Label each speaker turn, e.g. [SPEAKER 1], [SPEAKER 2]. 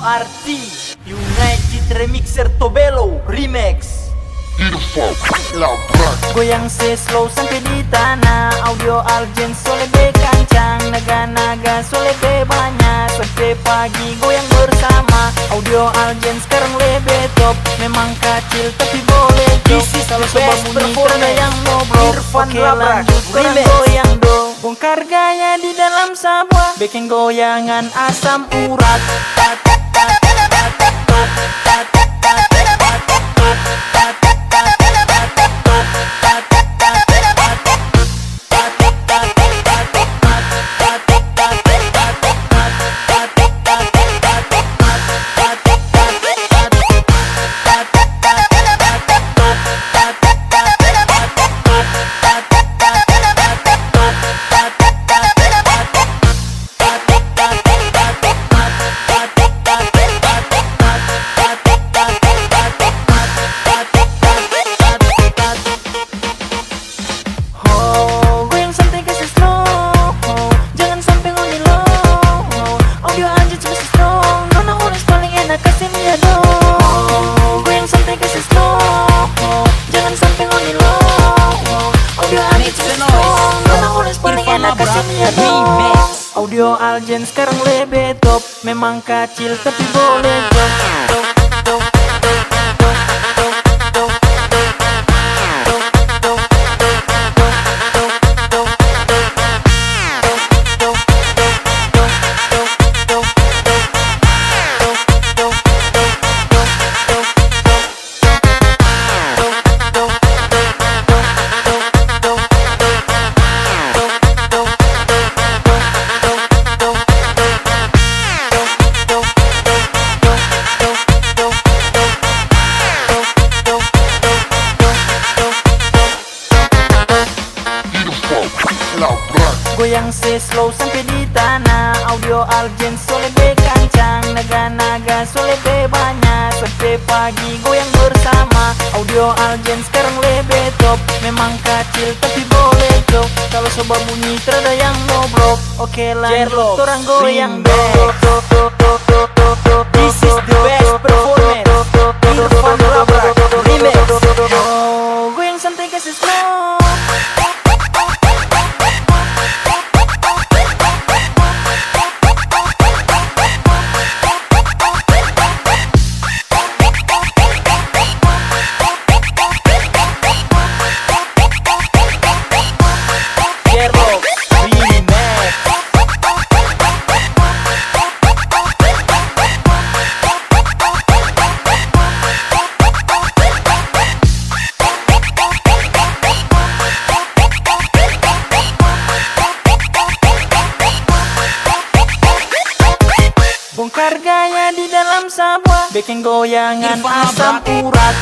[SPEAKER 1] URT United Remixer Tobelo Remix.
[SPEAKER 2] Goyang slow sampai di tanah. Audio Algen so lebih kencang. Naga-naga so lebih banyak. Sampai pagi goyang bersama. Audio Algen sekarang lebih top. Memang kecil tapi boleh job. Kalau sobat bunyi terada yang ngobrol. Oke lanjut kurang goyang dong. Bongkar gaya di dalam sabwa. Bikin goyangan asam urat. Audio Algen sekarang lebih top. Memang kecil tapi boleh job. Goyang slow sampai di tanah. Audio Algen so lebih kencang. Naga-naga so lebih banyak. Sampai pagi goyang bersama. Audio Algen sekarang lebih top. Memang kecil tapi boleh job. Kalau sobat bunyi terada yang ngobrol. Oke lanjut orang goyang dong.
[SPEAKER 1] This is the best performance. Irfan Labrak Remix.
[SPEAKER 2] Oh, goyang santai kasih slow. Bongkar gaya di dalam sabwa. Bikin goyangan asam urat.